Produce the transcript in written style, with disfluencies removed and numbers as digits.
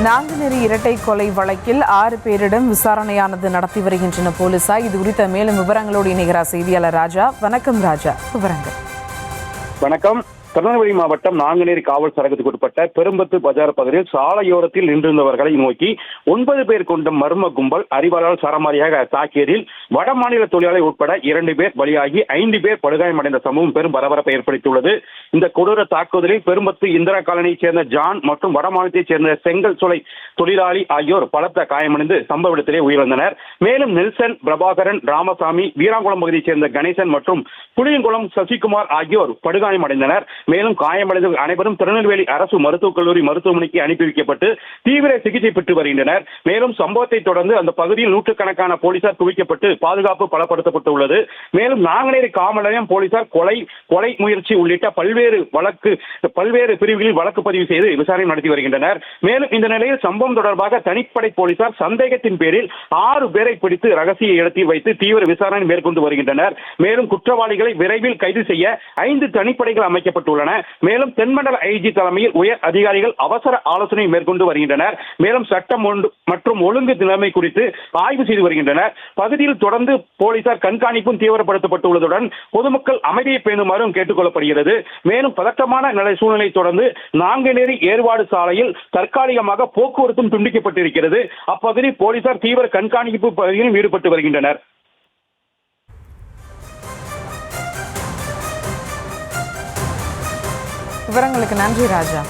நாங்குநேரி இரட்டை கொலை வழக்கில் 6 பேரிடம் விசாரணையானது நடத்தி வருகின்றன போலீசார். இது குறித்த மேலும் விவரங்களோடு இணைகிறார் செய்தியாளர் ராஜா. வணக்கம் ராஜா, விவரங்கள். வணக்கம். திருநெல்வேலி மாவட்டம் நாங்குநேரி காவல் சரகத்துக்கு உட்பட்ட பெரும்பத்து பஜார் பகுதியில் சாலையோரத்தில் நின்றிருந்தவர்களை நோக்கி 9 பேர் கொண்ட மர்ம கும்பல் அறிவாளால் சரமாரியாக தாக்கியதில் வடமாநில தொழிலாளி உட்பட 2 பேர் பலியாகி 5 பேர் படுகாயமடைந்த சம்பவம் பெரும் பரபரப்பை ஏற்படுத்தியுள்ளது. இந்த கொடூர தாக்குதலில் பெரும்பத்து இந்திரா காலனியைச் சேர்ந்த ஜான் மற்றும் வடமாநிலத்தைச் சேர்ந்த செங்கல் சோலை தொழிலாளி ஆகியோர் பலத்த காயமடைந்து சம்பவ இடத்திலே உயிரிழந்தனர். மேலும் நெல்சன், பிரபாகரன், ராமசாமி, வீராங்குளம் பகுதியைச் சேர்ந்த கணேசன் மற்றும் புளியங்குளம் சசிகுமார் ஆகியோர் படுகாயமடைந்தனர். மேலும் காயமடைந்த அனைவரும் திருநெல்வேலி அரசு மருத்துவக் கல்லூரி மருத்துவமனைக்கு அனுப்பி வைக்கப்பட்டு தீவிர சிகிச்சை பெற்று வருகின்றனர். மேலும் சம்பவத்தை தொடர்ந்து அந்த பகுதியில் நூற்றுக்கணக்கான போலீசார் குவிக்கப்பட்டு பாதுகாப்பு பலப்படுத்தப்பட்டுள்ளது. மேலும் நாங்குநேரி காவல் நிலையம் போலீசார் கொலை முயற்சி உள்ளிட்ட பல்வேறு பிரிவுகளில் வழக்கு பதிவு செய்து விசாரணை நடத்தி வருகின்றனர். மேலும் இந்த நிலையில் சம்பவம் தொடர்பாக தனிப்படை போலீசார் சந்தேகத்தின் பேரில் 6 பேரை பிடித்து ரகசிய இடத்தில் வைத்து தீவிர விசாரணை மேற்கொண்டு வருகின்றனர். மேலும் குற்றவாளிகளை விரைவில் கைது செய்ய 5 தனிப்படைகள் அமைக்கப்பட்டுள்ளன. மேலும் தென்மண்டல ஐஜி தலைமையில் உயர் அதிகாரிகள் அவசர ஆலோசனை மேற்கொண்டு வருகின்றனர். மேலும் சட்டம் மற்றும் ஒழுங்கு நிலைமை குறித்து ஆய்வு செய்து வருகின்றனர். பகுதியில் தொடர்ந்து போலீசார் கண்காணிப்பும் தீவிரப்படுத்தப்பட்டுள்ளதுடன் பொதுமக்கள் அமைதியை பேணுமாறும் கேட்டுக் கொள்ளப்படுகிறது. மேலும் பதட்டமான சூழ்நிலை தொடர்ந்து நாங்குநேரி ஏர்வாடு சாலையில் தற்காலிகமாக போக்குவரத்தும் துண்டிக்கப்பட்டிருக்கிறது. அப்பகுதி போலீசார் தீவிர கண்காணிப்பு பகுதியில் ஈடுபட்டு வருகின்றனர். விவரங்களுக்கு நன்றி ராஜா.